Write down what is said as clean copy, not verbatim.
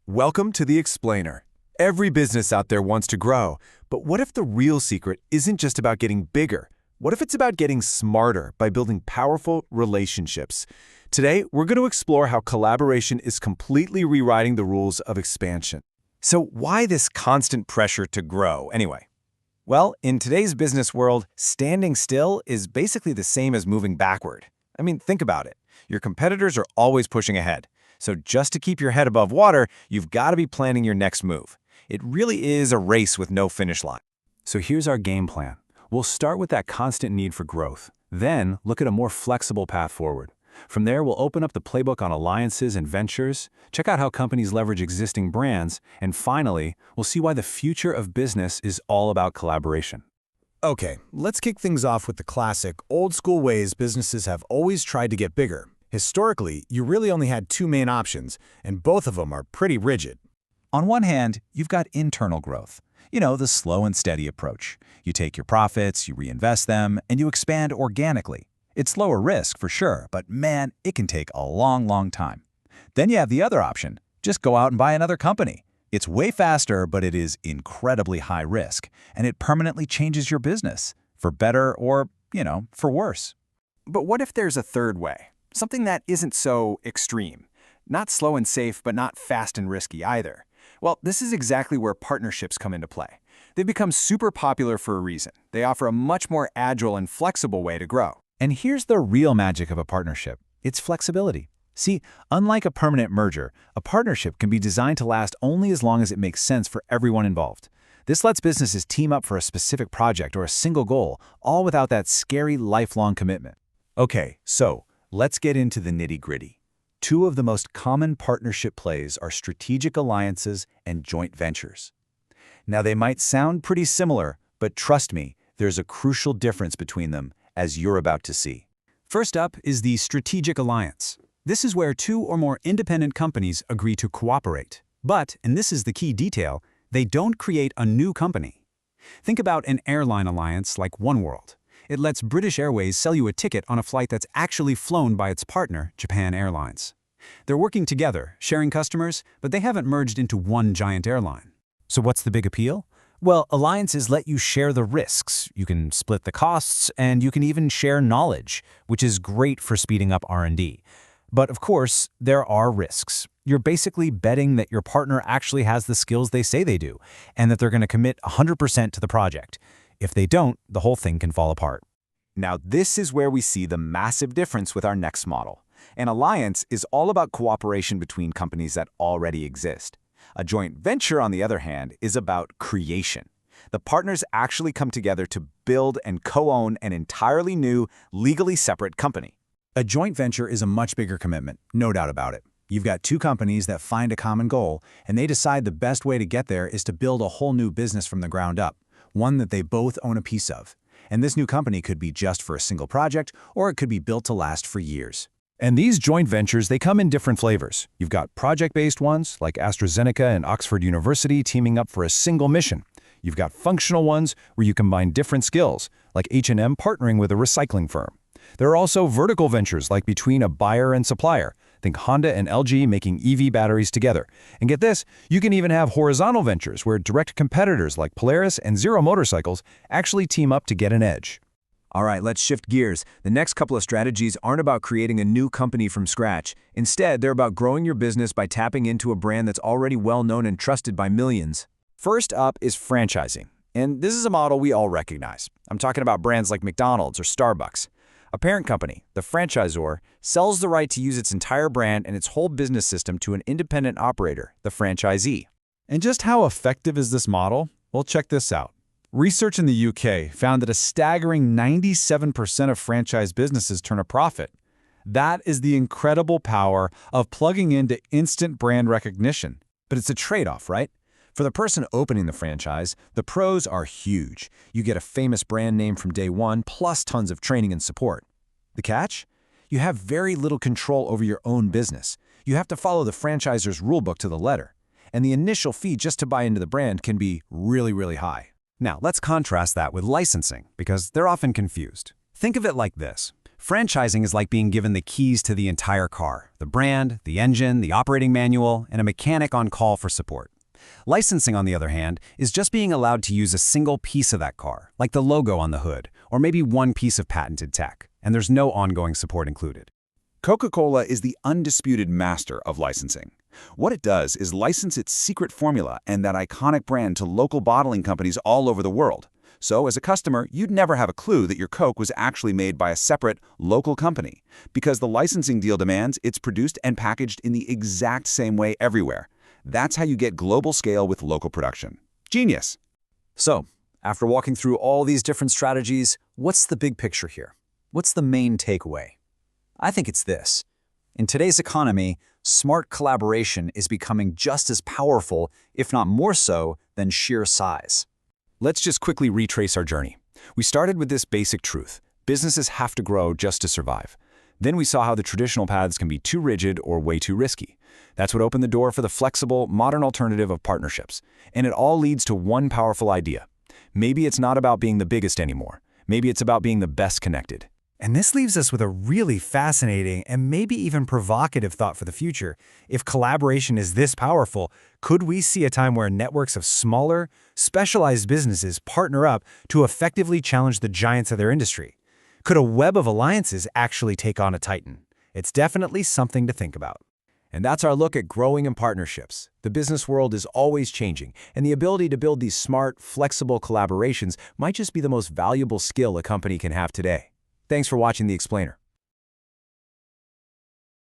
Welcome to The Explainer. Every business out there wants to grow, but what if the real secret isn't just about getting bigger? What if it's about getting smarter by building powerful relationships? Today, we're going to explore how collaboration is completely rewriting the rules of expansion. So why this constant pressure to grow, anyway? Well, in today's business world, standing still is basically the same as moving backward. I mean, think about it. Your competitors are always pushing ahead. So just to keep your head above water, you've got to be planning your next move. It really is a race with no finish line. So here's our game plan. We'll start with that constant need for growth. Then look at a more flexible path forward. From there, we'll open up the playbook on alliances and ventures, check out how companies leverage existing brands, and finally, we'll see why the future of business is all about collaboration. Okay, let's kick things off with the classic, old-school ways businesses have always tried to get bigger. Historically, you really only had two main options, and both of them are pretty rigid. On one hand, you've got internal growth. You know, the slow and steady approach. You take your profits, you reinvest them, and you expand organically. It's lower risk for sure, but man, it can take a long time. Then you have the other option. Just go out and buy another company. It's way faster, but it is incredibly high risk, and it permanently changes your business, for better or, for worse. But what if there's a third way? Something that isn't so extreme. Not slow and safe, but not fast and risky either. Well, this is exactly where partnerships come into play. They've become super popular for a reason. They offer a much more agile and flexible way to grow. And here's the real magic of a partnership. It's flexibility. See, unlike a permanent merger, a partnership can be designed to last only as long as it makes sense for everyone involved. This lets businesses team up for a specific project or a single goal, all without that scary lifelong commitment. Okay, so let's get into the nitty-gritty. Two of the most common partnership plays are strategic alliances and joint ventures. Now, they might sound pretty similar, but trust me, there's a crucial difference between them, as you're about to see. First up is the strategic alliance. This is where two or more independent companies agree to cooperate. But, and this is the key detail, they don't create a new company. Think about an airline alliance like oneworld. It lets British Airways sell you a ticket on a flight that's actually flown by its partner, Japan Airlines. They're working together, sharing customers, but they haven't merged into one giant airline. So what's the big appeal? Well, alliances let you share the risks, you can split the costs, and you can even share knowledge, which is great for speeding up R&D. But of course, there are risks. You're basically betting that your partner actually has the skills they say they do, and that they're going to commit 100% to the project. If they don't, the whole thing can fall apart. Now, this is where we see the massive difference with our next model. An alliance is all about cooperation between companies that already exist. A joint venture, on the other hand, is about creation. The partners actually come together to build and co-own an entirely new, legally separate company. A joint venture is a much bigger commitment, no doubt about it. You've got two companies that find a common goal, and they decide the best way to get there is to build a whole new business from the ground up, one that they both own a piece of. And this new company could be just for a single project, or it could be built to last for years. And these joint ventures, they come in different flavors. You've got project-based ones, like AstraZeneca and Oxford University teaming up for a single mission. You've got functional ones where you combine different skills, like H&M partnering with a recycling firm. There are also vertical ventures, like between a buyer and supplier. Think Honda and LG making EV batteries together. And get this, you can even have horizontal ventures where direct competitors like Polaris and Zero Motorcycles actually team up to get an edge. All right, let's shift gears. The next couple of strategies aren't about creating a new company from scratch. Instead, they're about growing your business by tapping into a brand that's already well-known and trusted by millions. First up is franchising. And this is a model we all recognize. I'm talking about brands like McDonald's or Starbucks. A parent company, the franchisor, sells the right to use its entire brand and its whole business system to an independent operator, the franchisee. And just how effective is this model? Well, check this out. Research in the UK found that a staggering 97% of franchise businesses turn a profit. That is the incredible power of plugging into instant brand recognition. But it's a trade-off, right? For the person opening the franchise, the pros are huge. You get a famous brand name from day one, plus tons of training and support. The catch? You have very little control over your own business. You have to follow the franchisor's rulebook to the letter. And the initial fee just to buy into the brand can be really high. Now, let's contrast that with licensing, because they're often confused. Think of it like this. Franchising is like being given the keys to the entire car, the brand, the engine, the operating manual, and a mechanic on call for support. Licensing, on the other hand, is just being allowed to use a single piece of that car, like the logo on the hood, or maybe one piece of patented tech, and there's no ongoing support included. Coca-Cola is the undisputed master of licensing. What it does is license its secret formula and that iconic brand to local bottling companies all over the world. So, as a customer, you'd never have a clue that your Coke was actually made by a separate, local company, because the licensing deal demands it's produced and packaged in the exact same way everywhere. That's how you get global scale with local production. Genius! So, after walking through all these different strategies, what's the big picture here? What's the main takeaway? I think it's this. In today's economy, smart collaboration is becoming just as powerful, if not more so, than sheer size. Let's just quickly retrace our journey. We started with this basic truth. Businesses have to grow just to survive. Then we saw how the traditional paths can be too rigid or way too risky. That's what opened the door for the flexible, modern alternative of partnerships. And it all leads to one powerful idea. Maybe it's not about being the biggest anymore. Maybe it's about being the best connected. And this leaves us with a really fascinating and maybe even provocative thought for the future. If collaboration is this powerful, could we see a time where networks of smaller, specialized businesses partner up to effectively challenge the giants of their industry? Could a web of alliances actually take on a titan? It's definitely something to think about. And that's our look at growing in partnerships. The business world is always changing, and the ability to build these smart, flexible collaborations might just be the most valuable skill a company can have today. Thanks for watching The Explainer.